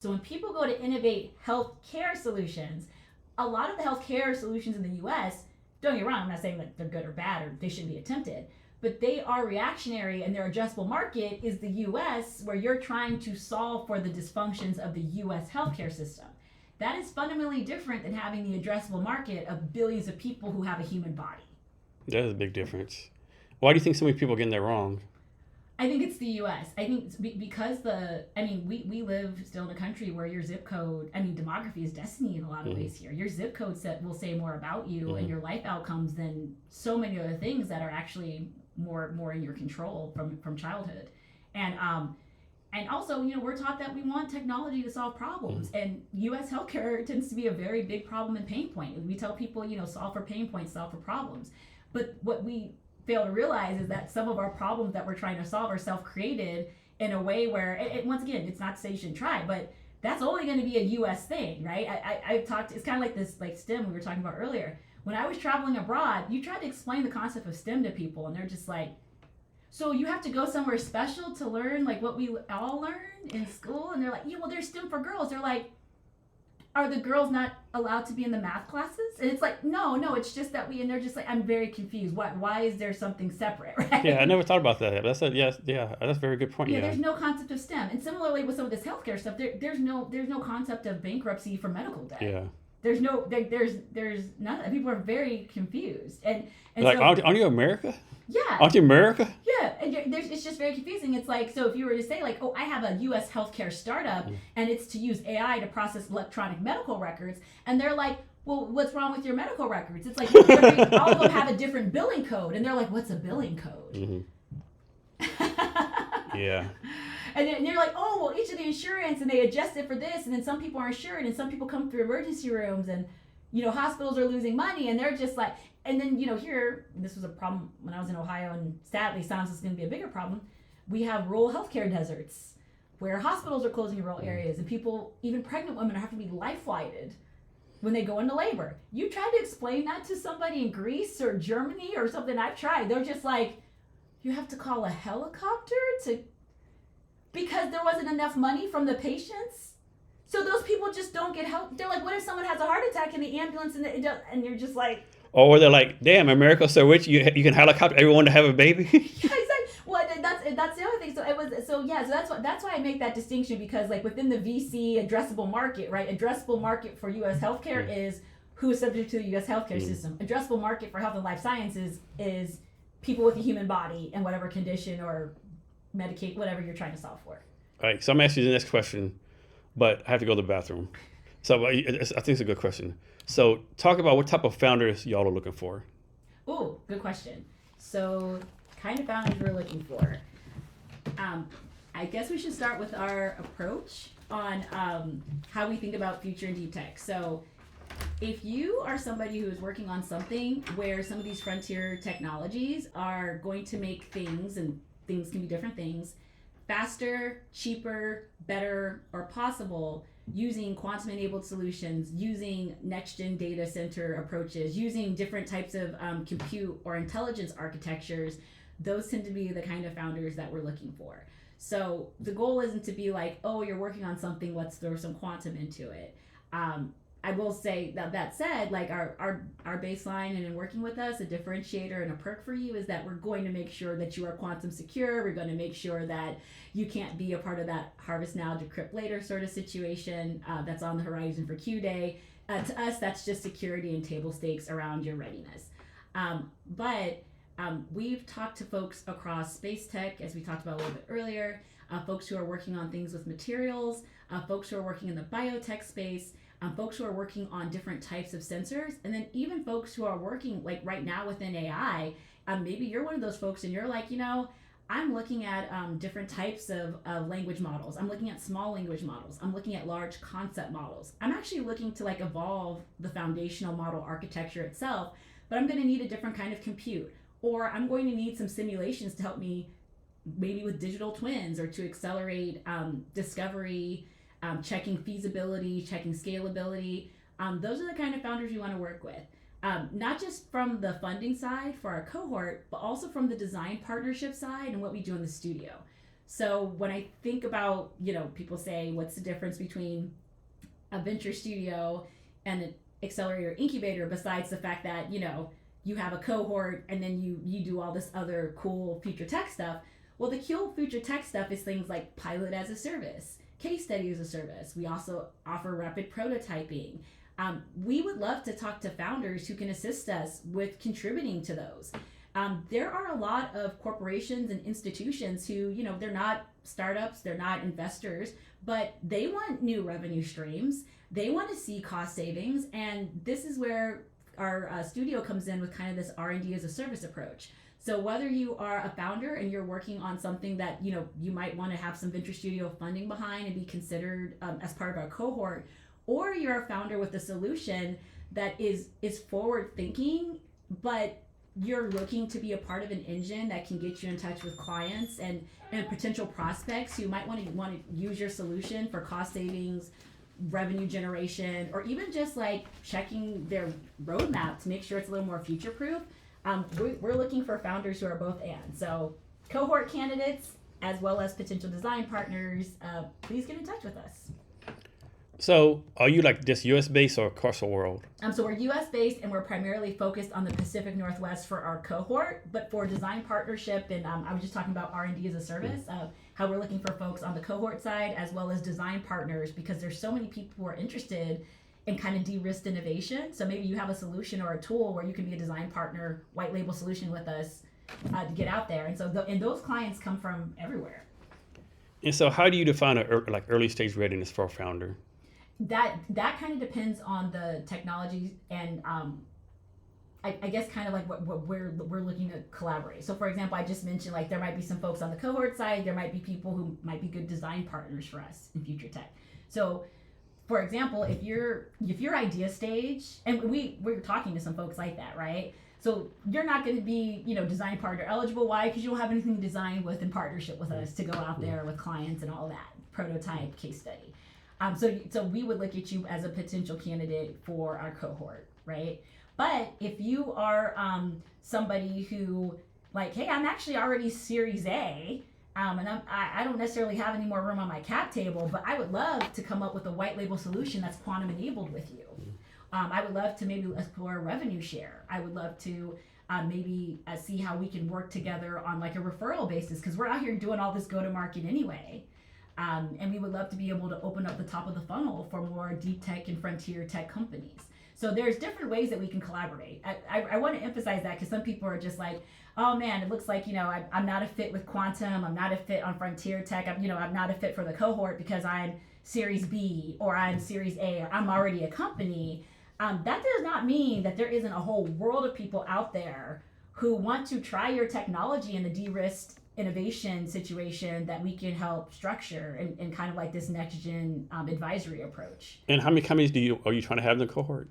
So when people go to innovate healthcare solutions, a lot of the healthcare solutions in the US, don't get me wrong, I'm not saying that they're good or bad or they shouldn't be attempted, but they are reactionary, and their addressable market is the US, where you're trying to solve for the dysfunctions of the US healthcare system. That is fundamentally different than having the addressable market of billions of people who have a human body. That is a big difference. Why do you think so many people are getting that wrong? I think it's the U.S. I think it's because we live still in a country where your zip code, demography is destiny in a lot of ways here. Your zip code will say more about you and your life outcomes than so many other things that are actually more in your control from childhood. And also, we're taught that we want technology to solve problems, and U.S. healthcare tends to be a very big problem and pain point. We tell people, solve for pain points, solve for problems. But what we fail to realize is that some of our problems that we're trying to solve are self-created in a way where, once again, it's not to say you shouldn't try, but that's only going to be a U.S. thing, right? I've talked, it's kind of like this, like STEM we were talking about earlier. When I was traveling abroad, you tried to explain the concept of STEM to people, and they're just like, so you have to go somewhere special to learn like what we all learn in school? And they're like, yeah, well, there's STEM for girls. They're like, are the girls not allowed to be in the math classes? And it's like, no, it's just that and they're just like, I'm very confused. Why is there something separate, right? Yeah, I never thought about that. That's that's a very good point. Yeah, there's no concept of STEM. And similarly with some of this healthcare stuff, there's no concept of bankruptcy for medical debt. Yeah. There's none. People are very confused. And like, so, aren't you America? Yeah. Aren't you America? Yeah, and it's just very confusing. It's like, so if you were to say like, oh, I have a U.S. healthcare startup and it's to use AI to process electronic medical records, and they're like, well, what's wrong with your medical records? It's like, all of them have a different billing code, and they're like, what's a billing code? Yeah. And you're like, oh, well, each of the insurance, and they adjust it for this, and then some people are insured, and some people come through emergency rooms, and hospitals are losing money, and they're just like, and then here, this was a problem when I was in Ohio, and sadly sounds like it's going to be a bigger problem. We have rural healthcare deserts where hospitals are closing in rural areas, and people, even pregnant women, have to be life flighted when they go into labor. You try to explain that to somebody in Greece or Germany or something. I've tried. They're just like, you have to call a helicopter because there wasn't enough money from the patients. So those people just don't get help. They're like, what if someone has a heart attack in the ambulance and you're just like... Or they're like, damn, America's so rich, you can helicopter everyone to have a baby? Yeah, exactly. Well, that's the other thing. So that's why I make that distinction, because like within the VC addressable market, right? Addressable market for U.S. healthcare is who is subject to the U.S. healthcare system. Addressable market for health and life sciences is people with a human body and whatever condition or medicate, whatever you're trying to solve for. All right, so I'm asking you the next question, but I have to go to the bathroom. So I think it's a good question. So talk about what type of founders y'all are looking for. Ooh, good question. So kind of founders we're looking for. I guess we should start with our approach on how we think about future and deep tech. So if you are somebody who is working on something where some of these frontier technologies are going to make things, and things can be different things, faster, cheaper, better, or possible, using quantum-enabled solutions, using next-gen data center approaches, using different types of compute or intelligence architectures, those tend to be the kind of founders that we're looking for. So the goal isn't to be like, oh, you're working on something, let's throw some quantum into it. I will say that said, like our baseline and in working with us, a differentiator and a perk for you is that we're going to make sure that you are quantum secure. We're going to make sure that you can't be a part of that harvest now, decrypt later sort of situation that's on the horizon for Q-Day. To us, that's just security and table stakes around your readiness. But we've talked to folks across space tech, as we talked about a little bit earlier, folks who are working on things with materials, folks who are working in the biotech space, folks who are working on different types of sensors, and then even folks who are working like right now within AI. Maybe you're one of those folks and you're like, I'm looking at different types of language models. I'm looking at small language models. I'm looking at large concept models. I'm actually looking to like evolve the foundational model architecture itself, but I'm going to need a different kind of compute, or I'm going to need some simulations to help me maybe with digital twins or to accelerate discovery, checking feasibility, checking scalability. Those are the kind of founders you want to work with. Not just from the funding side for our cohort, but also from the design partnership side and what we do in the studio. So when I think about, people say, what's the difference between a venture studio and an accelerator incubator besides the fact that, you have a cohort and then you do all this other cool future tech stuff. Well, the cool future tech stuff is things like pilot as a service, case study as a service. We also offer rapid prototyping. We would love to talk to founders who can assist us with contributing to those. There are a lot of corporations and institutions who, they're not startups, they're not investors, but they want new revenue streams. They want to see cost savings. And this is where our studio comes in with kind of this R&D as a service approach. So whether you are a founder and you're working on something that, you might want to have some venture studio funding behind and be considered as part of our cohort, or you're a founder with a solution that is forward thinking, but you're looking to be a part of an engine that can get you in touch with clients and potential prospects who might want to use your solution for cost savings, revenue generation, or even just like checking their roadmap to make sure it's a little more future proof. We're looking for founders who are both and. So cohort candidates as well as potential design partners, please get in touch with us. So are you like just US based or across the world? So we're US based and we're primarily focused on the Pacific Northwest for our cohort, but for design partnership and I was just talking about R&D as a service, how we're looking for folks on the cohort side as well as design partners, because there's so many people who are interested in kind of de-risked innovation. So maybe you have a solution or a tool where you can be a design partner, white label solution with us to get out there. And so those clients come from everywhere. And so how do you define like early stage readiness for a founder? That kind of depends on the technology and I guess kind of like what we're looking to collaborate. So for example, I just mentioned like there might be some folks on the cohort side, there might be people who might be good design partners for us in future tech. So for example, if you're idea stage, and we're talking to some folks like that, right? So you're not going to be, design partner eligible. Why? Because you don't have anything to design with in partnership with us to go out there with clients and all that, prototype, case study. So we would look at you as a potential candidate for our cohort, right? But if you are somebody who like, hey, I'm actually already Series A, and I don't necessarily have any more room on my cap table, but I would love to come up with a white label solution that's quantum enabled with you. I would love to maybe explore a revenue share. I would love to maybe see how we can work together on like a referral basis, because we're out here doing all this go-to-market anyway. And we would love to be able to open up the top of the funnel for more deep tech and frontier tech companies. So there's different ways that we can collaborate. I want to emphasize that because some people are just like, oh man, it looks like, I'm not a fit with quantum. I'm not a fit on frontier tech. I'm not a fit for the cohort because I'm Series B or I'm Series A or I'm already a company. That does not mean that there isn't a whole world of people out there who want to try your technology in the de-risked innovation situation that we can help structure and kind of like this next gen advisory approach. And how many companies are you trying to have in the cohort?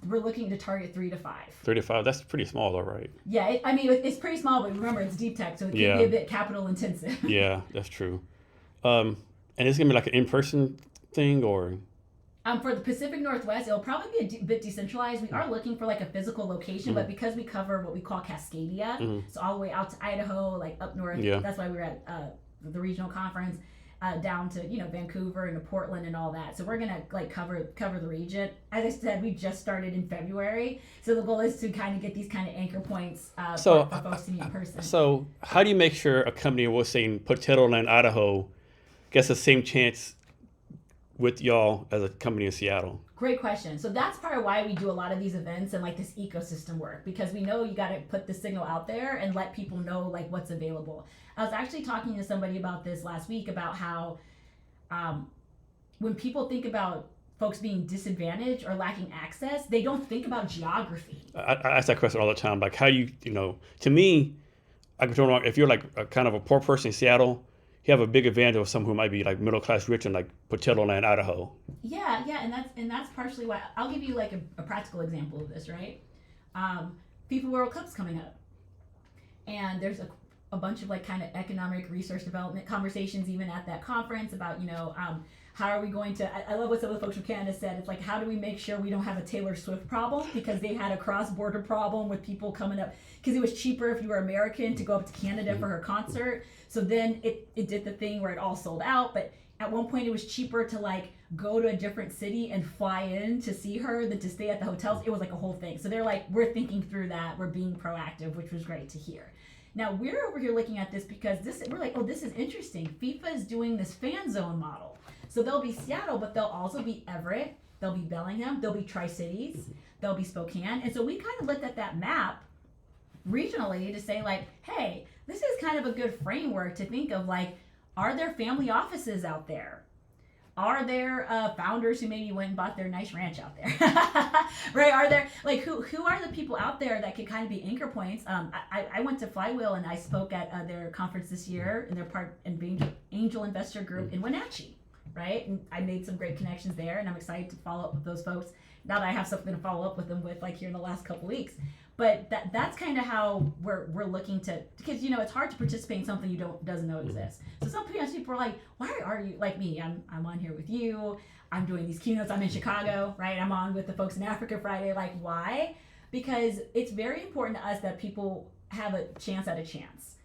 We're looking to target 3 to 5. 3 to 5, that's pretty small though, right? Yeah, it's pretty small, but remember it's deep tech, so it can be a bit capital intensive. Yeah, that's true. And it's gonna be like an in-person thing or? For the Pacific Northwest, it'll probably be a bit decentralized. We are looking for like a physical location, but because we cover what we call Cascadia, so all the way out to Idaho, like up north, that's why we were at the regional conference, down to Vancouver and to Portland and all that. So we're gonna like cover the region. As I said, we just started in February, so the goal is to kind of get these kind of anchor points for folks to meet in person. So how do you make sure a company, we'll say in Potato Land, Idaho, gets the same chance with y'all as a company in Seattle? Great question. So that's part of why we do a lot of these events and like this ecosystem work, because we know you got to put the signal out there and let people know like what's available. I was actually talking to somebody about this last week about how when people think about folks being disadvantaged or lacking access, they don't think about geography. I ask that question all the time. Like how to me, I can turn if you're like a kind of a poor person in Seattle, you have a big advantage of someone who might be like middle class rich in like Potato Land, Idaho. Yeah, and that's partially why. I'll give you like a practical example of this, right? FIFA World Cup's coming up, and there's a bunch of like kind of economic research development conversations even at that conference about how are we going to, I love what some of the folks from Canada said, it's like, how do we make sure we don't have a Taylor Swift problem, because they had a cross-border problem with people coming up, because it was cheaper if you were American to go up to Canada for her concert. So then it did the thing where it all sold out, but at one point it was cheaper to like go to a different city and fly in to see her than to stay at the hotels. It was like a whole thing. So they're like, we're thinking through that, we're being proactive, which was great to hear. Now we're over here looking at this because we're like, oh, this is interesting. FIFA is doing this fan zone model. So there'll be Seattle, but there'll also be Everett, there'll be Bellingham, there'll be Tri-Cities, there'll be Spokane. And so we kind of looked at that map regionally to say like, hey, this is kind of a good framework to think of like, are there family offices out there? Are there founders who maybe went and bought their nice ranch out there? Right? Are there, like, who are the people out there that could kind of be anchor points? I went to Flywheel and I spoke at their conference this year, and they're part in Angel Investor Group in Wenatchee, right? And I made some great connections there, and I'm excited to follow up with those folks now that I have something to follow up with them with, like here in the last couple weeks. But that's kind of how we're looking to, because you know it's hard to participate in something you doesn't know exists. So some people are like, why are you like me? I'm on here with you. I'm doing these keynotes. I'm in Chicago, right? I'm on with the folks in Africa Friday. Like, why? Because it's very important to us that people have a chance at a chance.